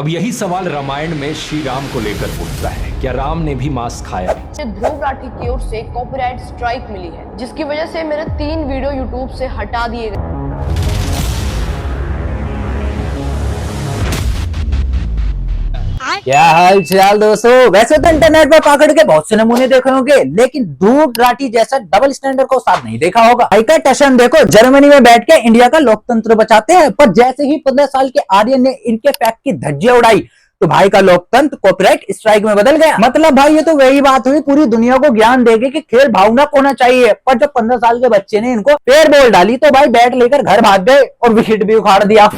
अब यही सवाल रामायण में श्री राम को लेकर उठता है, क्या राम ने भी मांस खाया? ध्रुव राठी की ओर से कॉपीराइट स्ट्राइक मिली है, जिसकी वजह से मेरे 3 वीडियो यूट्यूब से हटा दिए गए। क्या हाल चाल दोस्तों। वैसे तो इंटरनेट पर पकड़ के बहुत से नमूने देखे होंगे, लेकिन ध्रुव राठी जैसा डबल स्टैंडर्ड को साथ नहीं देखा होगा। भाई का टशन देखो, जर्मनी में बैठ के इंडिया का लोकतंत्र बचाते हैं, पर जैसे ही 15 साल के आर्यन ने इनके फैक्ट की धज्जियां उड़ाई तो भाई का लोकतंत्र कॉपीराइट स्ट्राइक में बदल गया। मतलब भाई ये तो वही बात हुई, पूरी दुनिया को ज्ञान देगी कि खेल भावनात्मक होना चाहिए, पर जब 15 साल के बच्चे ने इनको फेयर बॉल डाली तो भाई बैट लेकर घर भाग गए और विकेट भी उखाड़ दिया।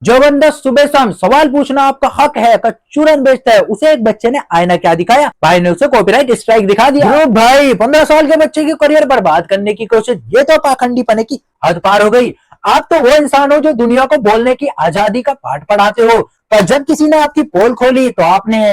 जो बंदा सुबह शाम सवाल पूछना आपका हक है का चूरन बेचता है, उसे एक बच्चे ने आईना क्या दिखाया, भाई ने उसे कॉपीराइट स्ट्राइक दिखा दिया। भाई 15 साल के बच्चे की करियर बर्बाद करने की कोशिश, ये तो पाखंडी पने की हद पार हो गई। आप तो वो इंसान हो जो दुनिया को बोलने की आजादी का पाठ पढ़ाते हो, पर जब किसी ने आपकी पोल खोली तो आपने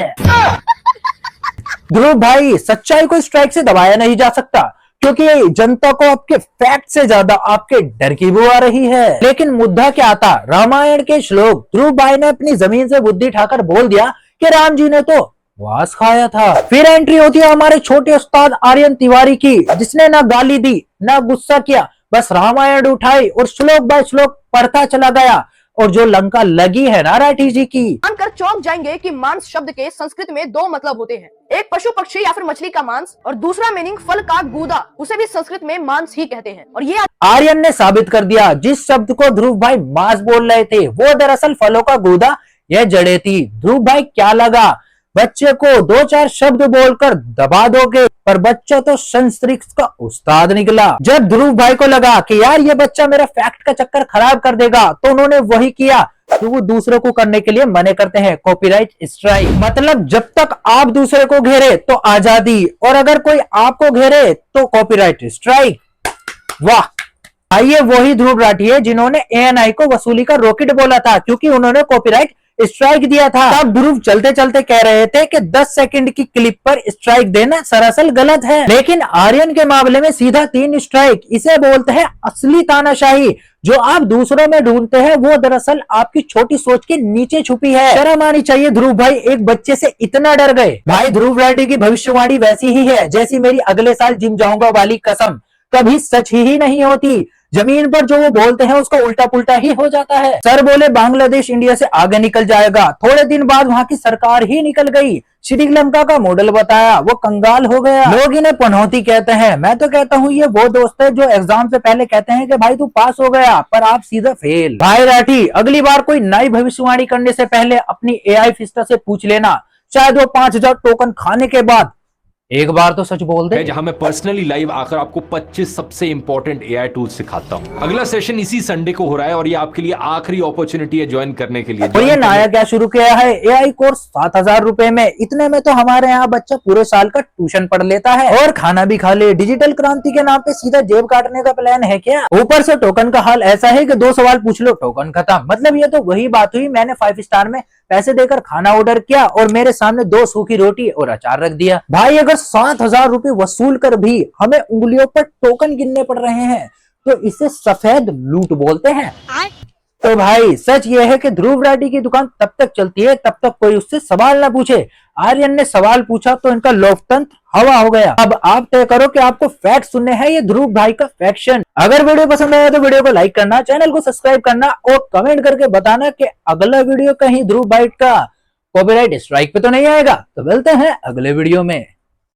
ध्रुव भाई, सच्चाई को स्ट्राइक से दबाया नहीं जा सकता, क्योंकि जनता को आपके फैक्ट से ज्यादा आपके डर की बू आ रही है। लेकिन मुद्दा क्या था, रामायण के श्लोक ध्रुव भाई ने अपनी जमीन से बुद्धि उठाकर बोल दिया कि राम जी ने तो वास खाया था। फिर एंट्री होती है हमारे छोटे उस्ताद आर्यन तिवारी की, जिसने ना गाली दी ना गुस्सा किया, बस रामायण उठाई और श्लोक बाय श्लोक पढ़ता चला गया। और जो लंका लगी है ना राठी जी की, जानकर चौंक जाएंगे कि मांस शब्द के संस्कृत में 2 मतलब होते हैं, एक पशु पक्षी या फिर मछली का मांस, और दूसरा मीनिंग फल का गूदा, उसे भी संस्कृत में मांस ही कहते हैं। और ये आर्यन ने साबित कर दिया, जिस शब्द को ध्रुव भाई मांस बोल रहे थे वो दरअसल फलों का गूदा, यह जड़ें थी। ध्रुव भाई क्या लगा, बच्चे को 2-4 शब्द बोलकर दबा दोगे, पर बच्चा तो संस्कृत का उस्ताद निकला। जब ध्रुव भाई को लगा कि यार ये बच्चा मेरा फैक्ट का चक्कर खराब कर देगा, तो उन्होंने वही किया तो वो दूसरे को करने के लिए मने करते हैं, कॉपीराइट स्ट्राइक। मतलब जब तक आप दूसरे को घेरे तो आजादी, और अगर कोई आपको घेरे तो कॉपीराइट स्ट्राइक। वाह, आइए वही ध्रुव राठी है जिन्होंने ANI को वसूली का रॉकेट बोला था, क्योंकि उन्होंने कॉपीराइट स्ट्राइक दिया था। तब ध्रुव चलते चलते कह रहे थे कि 10 सेकंड की क्लिप पर स्ट्राइक देना सरासर गलत है, लेकिन आर्यन के मामले में सीधा 3 स्ट्राइक। इसे बोलते हैं असली तानाशाही। जो आप दूसरों में ढूंढते हैं वो दरअसल आपकी छोटी सोच के नीचे छुपी है। शर्म आनी चाहिए ध्रुव भाई, एक बच्चे से इतना डर गए। भाई ध्रुव राठी की भविष्यवाणी वैसी ही है जैसी मेरी अगले साल जिम जाऊंगा वाली कसम, कभी सच ही नहीं होती। जमीन पर जो वो बोलते हैं उसका उल्टा पुल्टा ही हो जाता है। सर बोले बांग्लादेश इंडिया से आगे निकल जाएगा, थोड़े दिन बाद वहां की सरकार ही निकल गई। श्रीलंका का मॉडल बताया, वो कंगाल हो गया। लोग इन्हें पनौती कहते हैं, मैं तो कहता हूँ ये वो दोस्त है जो एग्जाम से पहले कहते हैं कि भाई तू पास हो गया, पर आप सीधा फेल। भाई राठी, अगली बार कोई नई भविष्यवाणी करने से पहले अपनी AI फिस्टा से पूछ लेना, शायद वो 5000 टोकन खाने के बाद एक बार तो सच बोल दे। जहां मैं पर्सनली लाइव आकर आपको 25 सबसे इंपॉर्टेंट AI टूल्स सिखाता हूं। अगला सेशन इसी संडे को हो रहा है और ये आपके लिए आखिरी अपॉर्चुनिटी है ज्वाइन करने के लिए। और ये नया क्या शुरू किया है, AI कोर्स 7000 रुपए में। इतने में तो हमारे यहाँ बच्चा पूरे साल का ट्यूशन पढ़ लेता है और खाना भी खा ले। डिजिटल क्रांति के नाम पे सीधा जेब काटने का प्लान है क्या? ऊपर से टोकन का हाल ऐसा है कि 2 सवाल पूछ लो टोकन खत्म। मतलब ये तो वही बात हुई, मैंने 5 स्टार में पैसे देकर खाना ऑर्डर किया और मेरे सामने 2 सूखी रोटी और अचार रख दिया। भाई अगर 7000 रुपए वसूल कर भी हमें उंगलियों पर टोकन गिनने पड़ रहे हैं तो इसे सफेद लूट बोलते हैं। तो भाई सच यह है कि ध्रुव राठी की दुकान तब तक चलती है तब तक कोई उससे सवाल ना पूछे। आर्यन ने सवाल पूछा तो इनका लोकतंत्र हवा हो गया। अब आप तय करो कि आपको फैक्ट सुनने हैं ये ध्रुव भाई का फैक्शन। अगर वीडियो पसंद आया तो वीडियो को लाइक करना, चैनल को सब्सक्राइब करना और कमेंट करके बताना कि अगला वीडियो कहीं ध्रुव भाई का कॉपीराइट स्ट्राइक पे तो नहीं आएगा। तो मिलते हैं अगले वीडियो में।